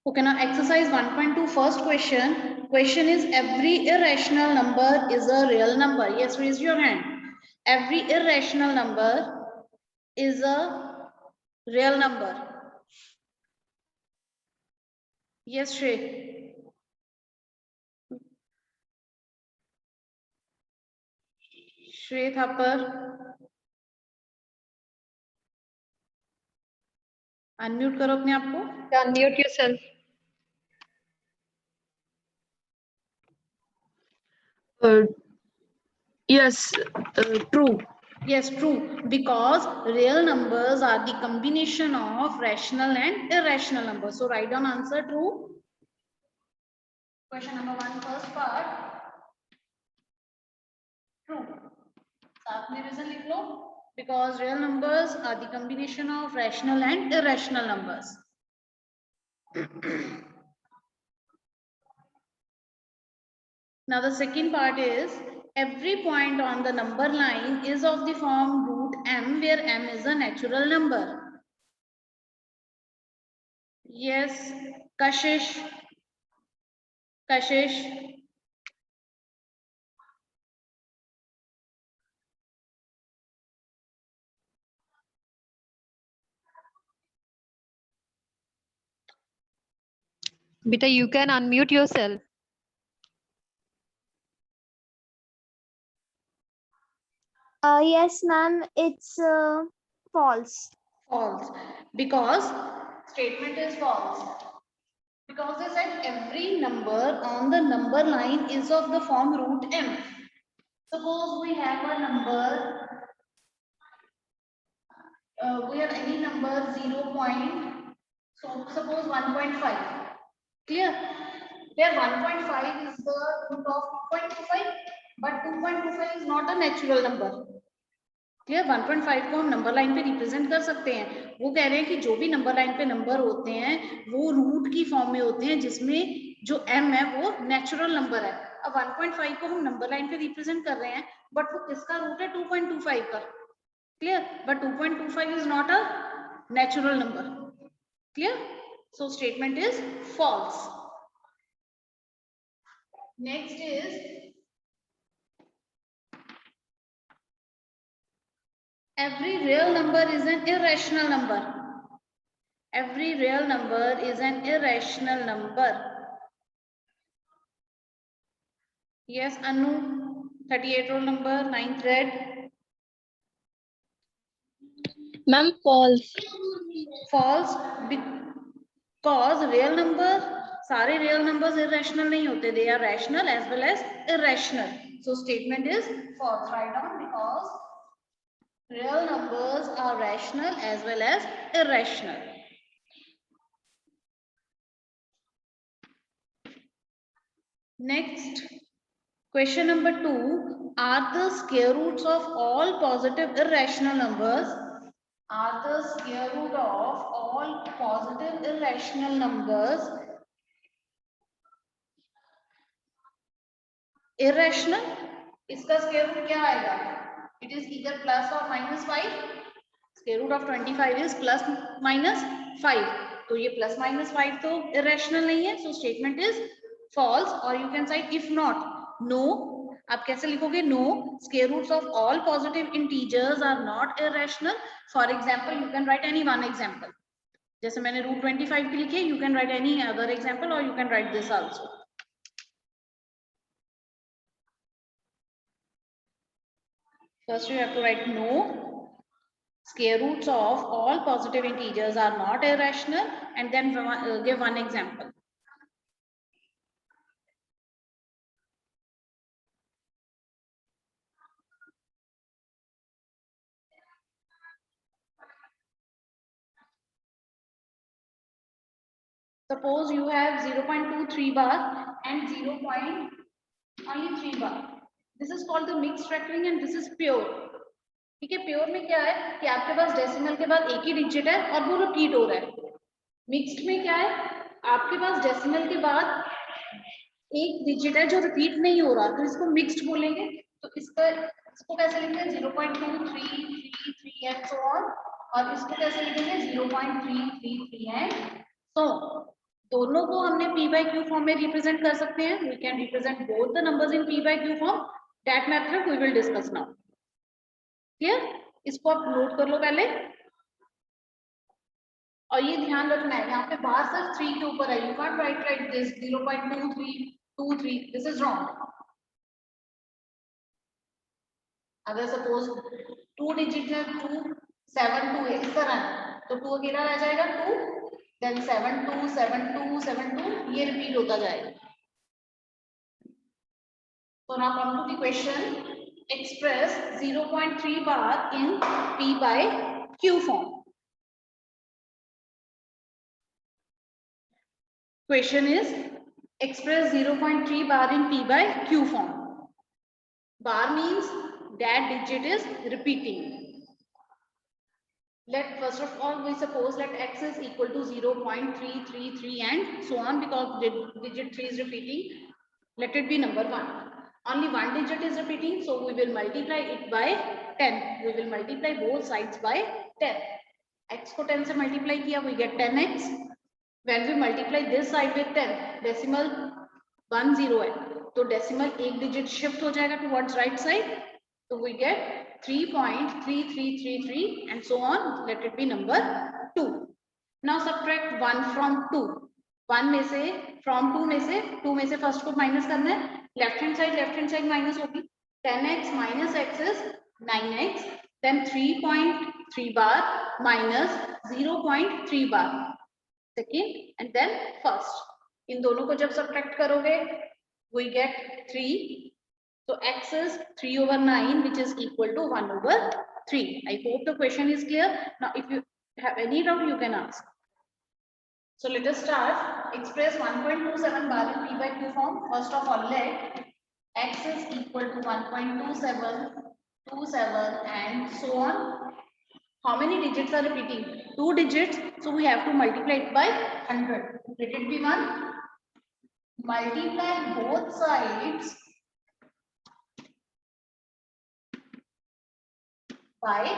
Okay, now exercise 1.2 first question. Question is every irrational number is a real number. Yes, raise your hand. Every irrational number is a real number. Yes, Shrey. Shrey Thapar. Unmute करो अपने आप को. Unmute yourself. Yes, true. Yes, true. Because real numbers are the combination of rational and irrational numbers. So write down answer true. Question number 1, first part. True. साथ में reason लिख लो. Because real numbers are the combination of rational and irrational numbers. Now the second part is every point on the number line is of the form root m, where m is a natural number. Yes, Kashish. Beta, you can unmute yourself. Yes, ma'am, it's false. False. Because statement is false. Because they said every number on the number line is of the form root m. Suppose we have a number, we have any number 0. So suppose 1.5. Clear? Where 1.5 is the root of 2.25, but 2.25 is not a natural number. Clear 1.5 को हम number line पे represent कर सकते हैं. वो कह रहे हैं कि जो भी नंबर लाइन पे नंबर होते हैं वो रूट की फॉर्म में होते हैं, जिसमें जो m है वो नेचुरल नंबर है. अब 1.5 को हम नंबर लाइन पे रिप्रेजेंट कर रहे हैं, बट वो किसका रूट है? 2.25 का. Clear? But 2.25 is not a natural number. Clear? So statement is false. Next is every real number is an irrational number. Every real number is an irrational number. Yes, Anu, 38 roll number, 9th red. Ma'am, false. False because real number, सारे real numbers irrational नहीं होते. They are rational as well as irrational. So statement is false. Write down because real numbers are rational as well as irrational. Next, question number 2. Are the square roots of all positive irrational numbers? Are the square root of all positive irrational numbers irrational? इसका square root क्या आएगा? It is either plus or minus 5. Square root of 25 is plus minus 5. तो ये plus minus 5 तो irrational नहीं है. So statement is false, or you can say if not, no. आप कैसे लिखोगे? No, square roots of all positive integers are not irrational. For example, you can write any one example. जैसे मैंने root 25 की लिखी है, you can write any other example, or you can write this also. First you have to write no. Square roots of all positive integers are not irrational, and then give one example. Suppose you have 0.23 bar and 0.3 bar. This is called the mixed factoring and this is pure. ठीक है, pure में क्या है कि आपके पास decimal के बाद एक ही डिजिट है और वो रिपीट हो रहा है. मिक्स्ड में क्या है, आपके पास डेसिमल के बाद एक डिजिट है जो रिपीट नहीं हो रहा, तो इसको मिक्स्ड बोलेंगे. तो इसको कैसे लिखेंगे? 0.2333 एंड सो ऑन. और इसको कैसे लिखेंगे? 0.333 एंड सो. दोनों को हमने p by q फॉर्म में रिप्रेजेंट कर सकते हैं. We can represent both the numbers in p by q form. That method we will discuss now. Clear? इसको आप नोट कर लो पहले. और ये ध्यान रखना है, यहाँ पे बाहर सिर्फ 3 के ऊपर है. You can't write like this 0.2323. This is wrong. अगर सपोज 2 डिजिट है 2 7 2 है इस तरह, तो 2 अकेला रह जाएगा 2, देन 7 2 7 2 7 2, ये रिपीट होता जाएगा. So now come to the question. Express 0.3 bar in p by q form. Question is express 0.3 bar in p by q form. Bar means that digit is repeating. Let first of all we suppose let x is equal to 0.333 and so on, because digit 3 is repeating. Let it be number 1. Only one digit is repeating, so we will multiply it by 10. We will multiply both sides by 10. X को 10 से multiply किया, we get 10x. When we multiply this side with 10, decimal 1 0 है, तो decimal एक digit shift हो जाएगा towards right side, so we get 3.3333 and so on. Let it be number 2. Now subtract 1 from 2. 1 में से from 2 में से first को minus करना है. Left hand side minus होगी. 10x minus x is 9x. Then 3.3 bar minus 0.3 bar. Second and then first. इन दोनों को जब subtract करोगे, we get 3. So x is 3 over 9, which is equal to 1 over 3. I hope the question is clear. Now, if you have any doubt, you can ask. So let us start. Express 1.27 bar in p by q form. First of all, let x is equal to 1.27, 27 and so on. How many digits are repeating? 2 digits. So we have to multiply it by 100. Let it be 1. Multiply both sides by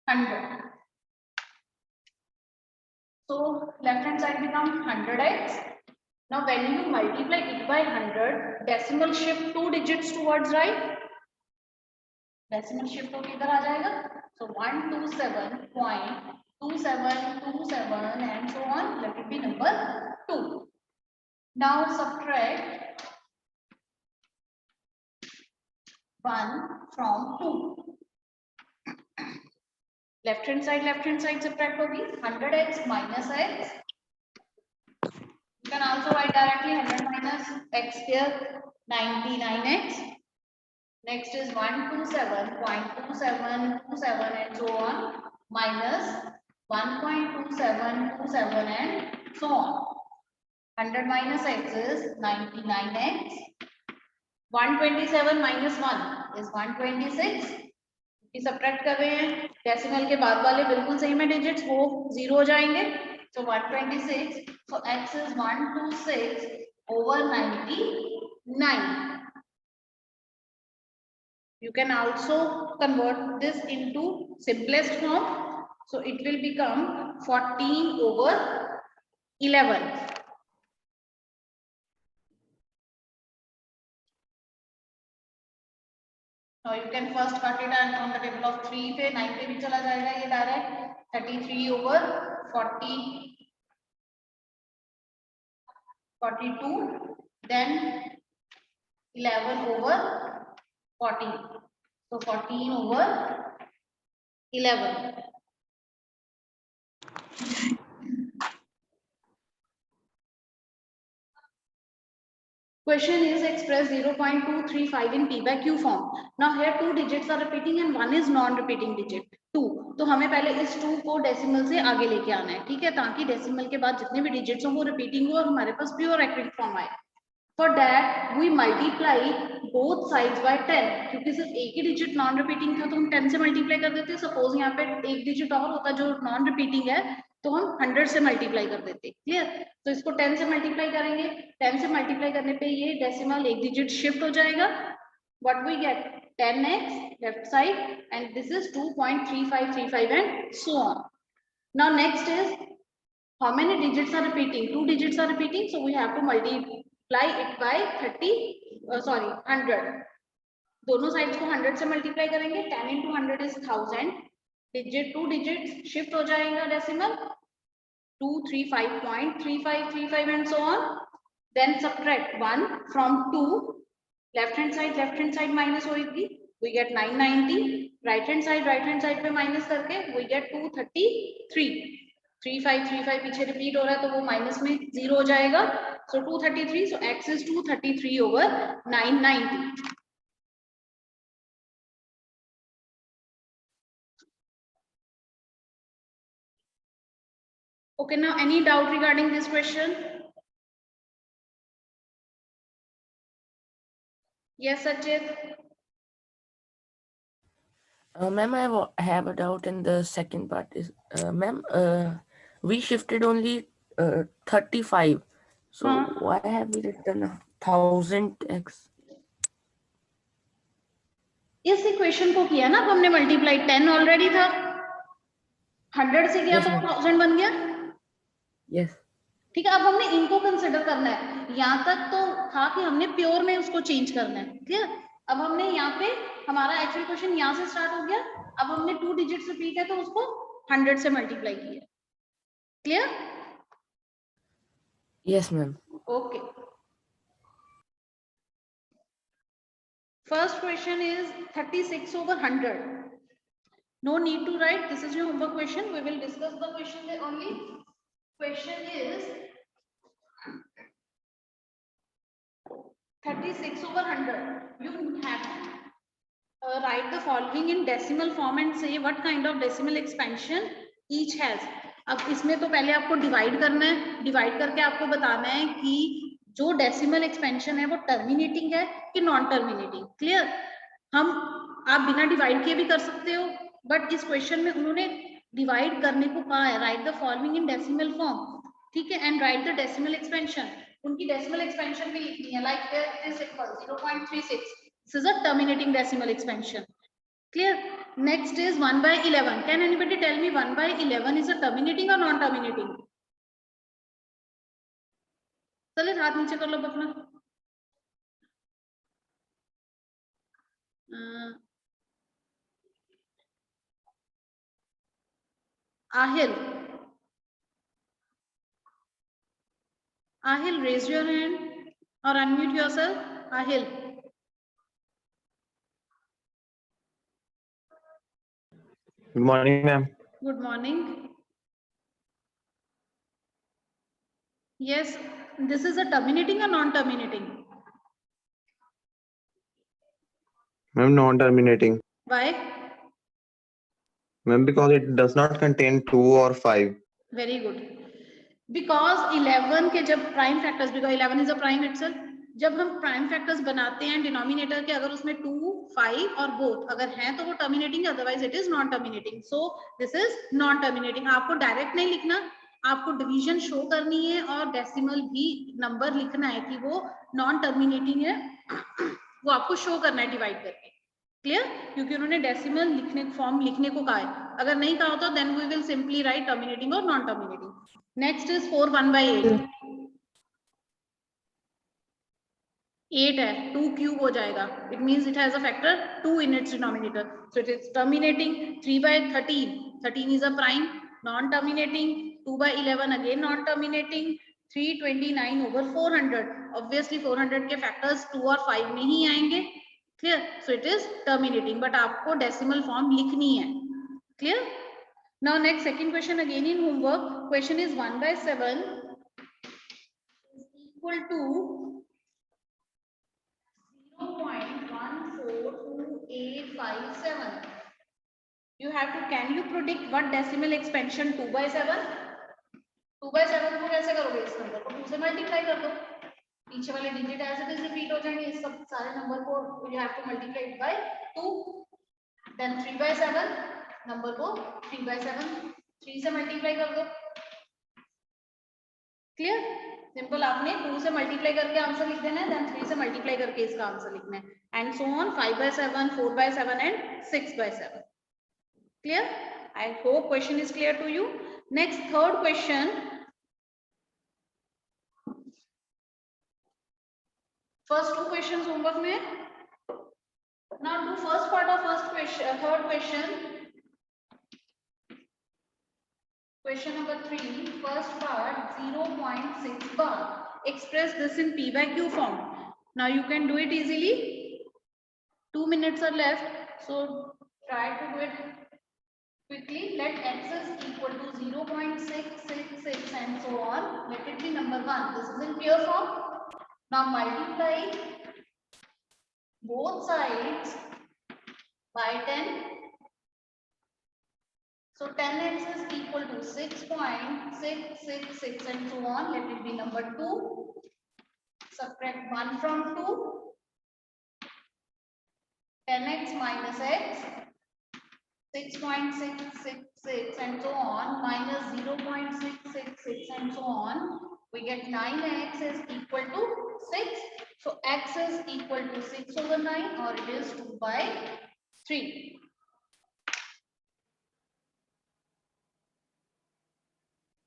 100. So left hand side becomes 100x. Now when you multiply it by 100, decimal shift 2 digits towards right. Decimal shift हो किधर आ जाएगा? So 127.2727 and so on. Let it be number 2. Now subtract 1 from 2. Left hand side subtract होगी 100x minus x. You can also write directly 100 minus x here, 99x. Next is 127.2727 and so on minus 1.2727 and so on. 100 minus x is 99x. 127 minus 1 is 126. Subtract कर रहे हैं, decimal के बाद वाले बिल्कुल सही में डिजिट्स वो 0 हो जाएंगे. So 126. So x is 126 over 99. You can also convert this into simplest form. So it will become 14 over 11. Now you can first cut it and from the table of 3 पे 9 पे भी चला जाएगा ये direct. 33 over 40, 42, then 11 over 14. So 14 over 11. Question is express 0.235 in p by q form. Now here 2 digits are repeating and 1 is non-repeating digit 2. तो हमें पहले इस 2 को डेसिमल से आगे लेके आना है, ठीक है, ताकि डेसिमल के बाद जितने भी डिजिट्स हों वो रिपीटिंग हो और हमारे पास प्योर एक्यूरेट फॉर्म आए. For that we multiply both sides by 10. क्योंकि सिर्फ एक ही डिजिट नॉन रिपीटिंग था तो हम 10 से मल्टीप्लाई कर देते. सपोज यहाँ पे एक डिजिट और होता जो नॉन रिपीटिंग है तो हम 100 से मल्टीप्लाई कर देते. क्लियर? तो इसको 10 से मल्टीप्लाई करेंगे. 10 से मल्टीप्लाई करने पे ये डेसिमल एक डिजिट शिफ्ट हो जाएगा. What we get? 10x left side and this is 2.3535 and so on. Now next is how many digits are repeating? 2 digits are repeating, so we have to multiply it by 100. दोनों sides को 100 से multiply करेंगे. 10 into 100 is 1000. Digit 2 digits shift हो जाएगा decimal 235.3535 and so on. Then subtract 1 from 2. Left hand side minus होगी. We get 990. Right hand side पे minus करके we get 233. 3535 पीछे रिपीट हो रहा है तो वो माइनस में 0 हो जाएगा. So 233. So x is 233 over 990. Okay, now any doubt regarding this question? Yes, Sachit. Ma'am, I have a doubt in the second part. Is ma'am, we shifted only 35. So why have we written 1000x? इस equation को किया ना हमने multiply 10 already था 100 से किया Yes, तो ma'am. 1000 बन गया. Yes. ठीक है, अब हमने इनको कंसिडर करना है. यहाँ तक तो था कि हमने प्योर में उसको चेंज करना है. क्लियर. अब हमने यहाँ पे हमारा एक्चुअल क्वेश्चन यहाँ से स्टार्ट हो गया. अब हमने 2 डिजिट्स रिपीट है तो उसको 100 से मल्टीप्लाई किया. Clear. Yes, ma'am. Okay. First question is 36 over 100. No need to write. This is your homework question. We will discuss the question there only. Question is 36 over 100. You have to write the following in decimal form and say what kind of decimal expansion each has. अब इसमें तो पहले आपको divide करना है. Divide करके आपको बताना है कि जो डेसिमल एक्सपेंशन है वो टर्मिनेटिंग है कि नॉन टर्मिनेटिंग. क्लियर. आप बिना डिवाइड किए भी कर सकते हो, बट इस क्वेश्चन में उन्होंने डिवाइड करने को कहा है. Right the following in decimal form. ठीक है. And right the decimal expansion. उनकी डेसिमल एक्सपेंशन भी लिखनी है. Like it is simple 0.36. This is a terminating decimal expansion. Clear. Next is 1 by 11. Can anybody tell me 1 by 11 is a terminating or non-terminating? चलिए हाथ नीचे कर लो अपना. Ahil, raise your hand or unmute yourself. Ahil. Good morning, ma'am. Good morning. Yes, this is a terminating or non-terminating? Ma'am, non-terminating. Why? Ma'am, because it does not contain 2 or 5. Very good. Because 11 के जब prime factors, because 11 is a prime itself, जब हम prime factors बनाते हैं denominator के, अगर उसमें 2, 5 और both अगर हैं तो वो terminating, otherwise it is non-terminating. So this is non-terminating. आपको direct नहीं लिखना, आपको division show करनी है और decimal भी number लिखना है कि वो non-terminating है, वो आपको show करना है divide करके. क्लियर. क्योंकि उन्होंने डेसिमल लिखने फॉर्म लिखने को कहा है. अगर नहीं कहा होता then we will simply write terminating और non terminating. Next is 4 1 by 8. 8 है 2 क्यूब हो जाएगा. It means it has a factor 2 in its denominator. So it is terminating. 3 by 13. 13 is a prime. Non terminating. 2 by 11 again non terminating. 329 over 400. Obviously 400 के factors 2 और 5 में ही आएंगे. Clear. So it is terminating, but आपको decimal form लिखनी है. Clear. Now next second question again in homework. Question is 1 by 7 is equal to 0.142857. You have to, can you predict what decimal expansion 2 by 7? 2 by 7 को कैसे करोगे? इस number को 2 से multiply कर दो. पीछे वाले digit as it is repeat हो जाएंगे. इस सब सारे नंबर को you have to multiply it by 2. Then 3 by 7 number को 3 by 7 3 से मल्टीप्लाई कर दो. क्लियर. सिंपल. आपने 2 से मल्टीप्लाई करके आंसर लिख देना है, देन 3 से मल्टीप्लाई करके इसका आंसर लिखना है, and so on. 5 by 7 4 by 7 and 6 by 7. Clear. I hope question is clear to you. Next third question. First two questions homework में. Now do first part of first question, third question. Question number 3, first part 0.6 bar. Express this in P by Q form. Now you can do it easily. 2 minutes are left, so try to do it quickly. Let x is equal to 0.666 and so on. Let it be number 1. This is in pure form. Now multiply both sides by 10. So 10x is equal to 6.666 and so on. Let it be number 2. Subtract 1 from 2. 10x minus x. 6.666 and so on. Minus 0.666 and so on. We get 9x is equal to 6. So x is equal to 6 over 9 or it is 2 by 3.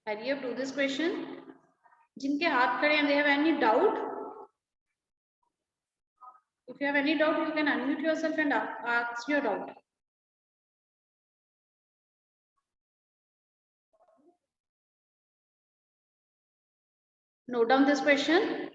Hurry up, do this question. जिनके हाथ खड़े हैं, they have any doubt? If you have any doubt, you can unmute yourself and ask your doubt. Note down this question.